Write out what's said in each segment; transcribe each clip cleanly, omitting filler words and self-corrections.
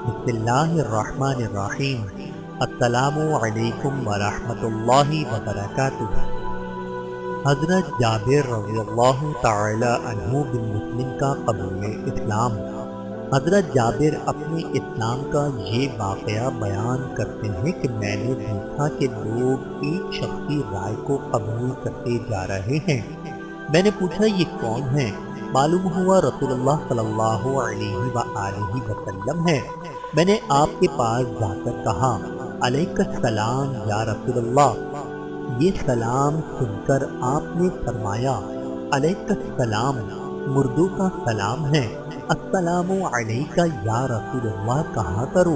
بسم اللہ الرحمن الرحیم۔ السلام علیکم ورحمۃ اللہ وبرکاتہ۔ حضرت جابر رضی اللہ تعالی عنہ بن مسلم کا قبول اسلام۔ حضرت جابر اپنے اسلام کا یہ واقعہ بیان کرتے ہیں کہ میں نے دیکھا کہ لوگ ایک شخصی رائے کو قبول کرتے جا رہے ہیں۔ میں نے پوچھا یہ کون ہے؟ معلوم ہوا رسول اللہ صلی اللہ علیہ وآلہ وسلم ہے۔ میں نے آپ کے پاس جا کر کہا علیک السلام یا رسول اللہ۔ یہ سلام سن کر آپ نے فرمایا علیک السلام مردوں کا سلام ہے، السلام علیک یا رسول اللہ کہا کرو۔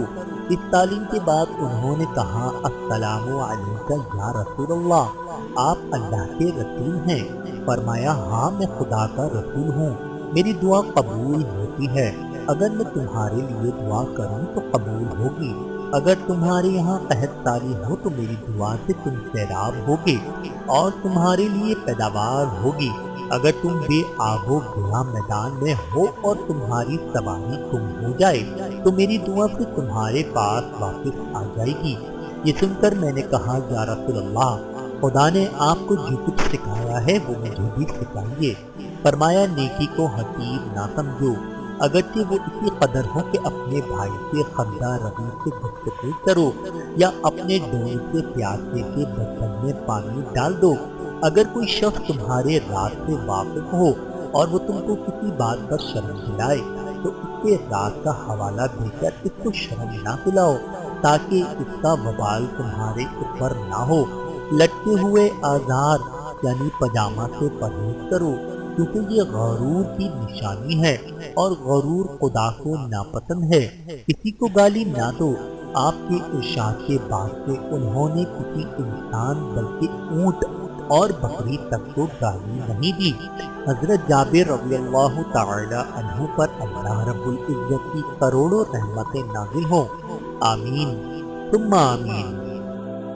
اس تعلیم کے بعد انہوں نے کہا السلام علیک یا رسول اللہ، آپ اللہ کے رسول ہیں؟ فرمایا ہاں میں خدا کا رسول ہوں، میری دعا قبول ہوتی ہے۔ اگر میں تمہارے لیے دعا کروں تو قبول ہوگی، اگر تمہارے یہاں قحط سالی ہو تو میری دعا سے تم سیراب ہوگے اور تمہارے لیے پیداوار ہوگی، اگر تم بے آب و گیا میدان میں ہو اور تمہاری سواری گم ہو جائے تو میری دعا سے تمہارے پاس واپس آ جائے گی۔ یہ سن کر میں نے کہا یا رسول اللہ، خدا نے آپ کو جو کچھ سکھایا ہے وہ مجھے بھی سکھائیے۔ فرمایا نیکی کو حقیر نہ سمجھو، اگرچہ وہ اسی قدر ہو کہ اپنے بھائی سے خندہ روی سے گفتگو کرو یا اپنے ڈور سے پیاسے کے برتن میں پانی ڈال دو۔ اگر کوئی شخص تمہارے راز سے واقف ہو اور وہ تم کو کسی بات پر شرم دلائے تو اس کے راز کا حوالہ دے کر اس کو شرم نہ دلاؤ تاکہ اس کا وبال تمہارے اوپر نہ ہو۔ لٹکے ہوئے آزار یعنی پاجامہ سے پرہیز کرو، کیونکہ یہ غرور کی نشانی ہے اور غرور خدا کو ناپسند ہے۔ کسی کو گالی نہ دو۔ آپ کے ارشاد کے بعد سے انہوں نے کسی انسان بلکہ اونٹ اور بکری تک کو گالی نہیں دی۔ حضرت جابر رضی اللہ تعالی عنہ پر اللہ رب العزت کی کروڑوں رحمتیں نازل ہوں۔ آمین ثم آمین۔